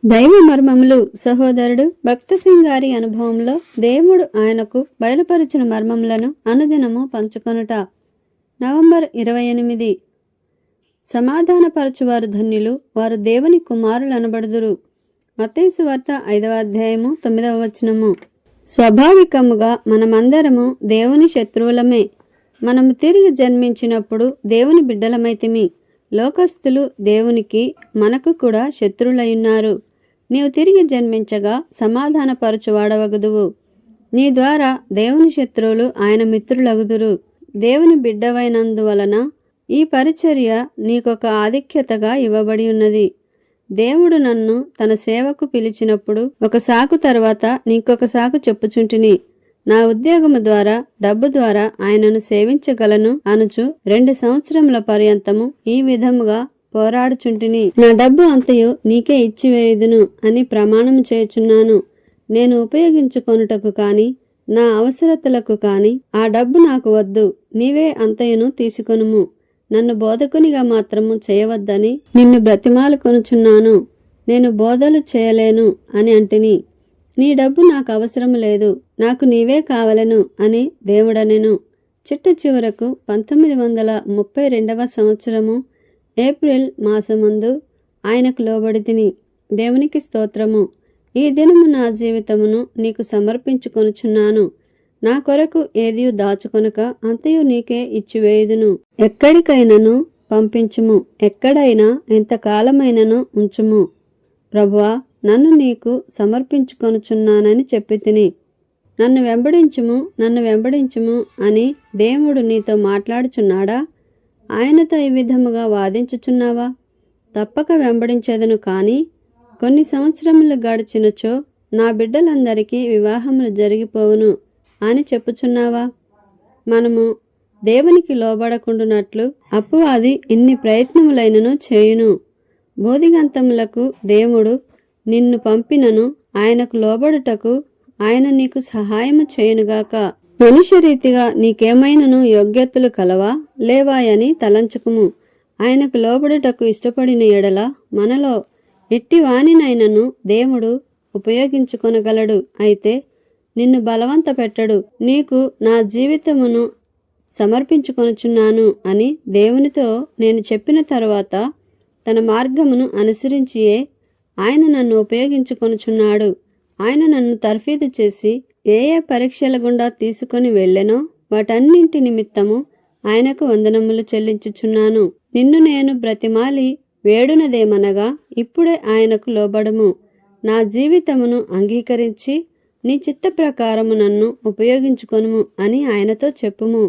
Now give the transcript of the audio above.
దైవ మర్మములు సహోదరుడు భక్త సింగ్ గారి అనుభవంలో దేవుడు ఆయనకు బయలుపరిచిన మర్మములను అనుదినము పంచుకొనుట. నవంబర్ 28. సమాధానపరచువారు ధన్యులు, వారు దేవుని కుమారులనబడుదురు. మత్తయి సువార్త 5వ అధ్యాయము 9వ వచనము. స్వాభావికముగా మనమందరము దేవుని శత్రువులమే. మనము తిరిగి జన్మించినప్పుడు దేవుని బిడ్డలమైతిమి. లోకస్తులు దేవునికి మనకు కూడా శత్రువులయ్యున్నారు. నీవు తిరిగి జన్మించగా సమాధానపరచువాడవగుదువు. నీ ద్వారా దేవుని శత్రువులు ఆయన మిత్రులగుదురు. దేవుని బిడ్డవైనందువలన ఈ పరిచర్య నీకొక ఆధిక్యతగా ఇవ్వబడి ఉన్నది. దేవుడు నన్ను తన సేవకు పిలిచినప్పుడు ఒక సాకు తర్వాత నీకొక సాకు చెప్పుచుంటిని. నా ఉద్యోగము ద్వారా డబ్బు ద్వారా ఆయనను సేవించగలను అనుచు 2 సంవత్సరముల పర్యంతము ఈ విధముగా పోరాడుచుంటిని. నా డబ్బు అంతయు నీకే ఇచ్చివేయుదును అని ప్రమాణము చేయుచున్నాను. నేను ఉపయోగించుకొనుటకు కాని నా అవసరతలకు కాని ఆ డబ్బు నాకు వద్దు. నీవే అంతయును తీసుకొనుము. నన్ను బోధకునిగా మాత్రము చేయవద్దని నిన్ను బ్రతిమాలుకొనుచున్నాను. నేను బోధలు చేయలేను అని అంటిని. నీ డబ్బు నాకు అవసరము లేదు, నాకు నీవే కావలెను అని దేవుడనెను. చిట్ట చివరకు 1932వ సంవత్సరము ఏప్రిల్ మాసమందు ఆయనకు లోబడితిని. దేవునికి స్తోత్రము. ఈ దినము నా జీవితమును నీకు సమర్పించుకొనుచున్నాను. నా కొరకు ఏదియు దాచుకొనక అంతయు నీకే ఇచ్చివేయుదును. ఎక్కడికైనను పంపించుము, ఎక్కడైనా ఎంతకాలమైనను ఉంచుము. ప్రభువా, నన్ను నీకు సమర్పించుకొనుచున్నానని చెప్పితిని. నన్ను వెంబడించుము అని దేవుడు నీతో మాట్లాడుచున్నాడా? ఆయనతో ఈ విధముగా వాదించుచున్నావా? తప్పక వెంబడించేదను, కానీ కొన్ని సంవత్సరములు గడిచినచో నా బిడ్డలందరికీ వివాహములు జరిగిపోవును అని చెప్పుచున్నావా? మనము దేవునికి లోబడకుండునట్లు అపవాది ఇన్ని ప్రయత్నములైనను చేయును. బోధిగంతములకు దేవుడు నిన్ను పంపినను ఆయనకు లోబడుటకు ఆయన నీకు సహాయము చేయునుగాక. మనుష్య రీతిగా నీకేమైనను యోగ్యతలు కలవా లేవాయని తలంచుకుము. ఆయనకు లోబడుటకు ఇష్టపడిన ఎడల మనలో ఎట్టి వానినైనను దేవుడు ఉపయోగించుకొనగలడు. అయితే నిన్ను బలవంత పెట్టడు. నీకు నా జీవితమును సమర్పించుకొనుచున్నాను అని దేవునితో నేను చెప్పిన తరువాత తన మార్గమును అనుసరించియే ఆయన నన్ను ఉపయోగించుకొనుచున్నాడు. ఆయన నన్ను తర్ఫీదు చేసి ఏ పరీక్షల గుండా తీసుకొని వెళ్ళెనో వాటన్నింటి నిమిత్తము ఆయనకు వందనములు చెల్లించుచున్నాను. నిన్ను నేను బ్రతిమాలి వేడునదేమనగా ఇప్పుడే ఆయనకు లోబడుము. నా జీవితమును అంగీకరించి నీ చిత్త ప్రకారము నన్ను ఉపయోగించుకొనుము అని ఆయనతో చెప్పుము.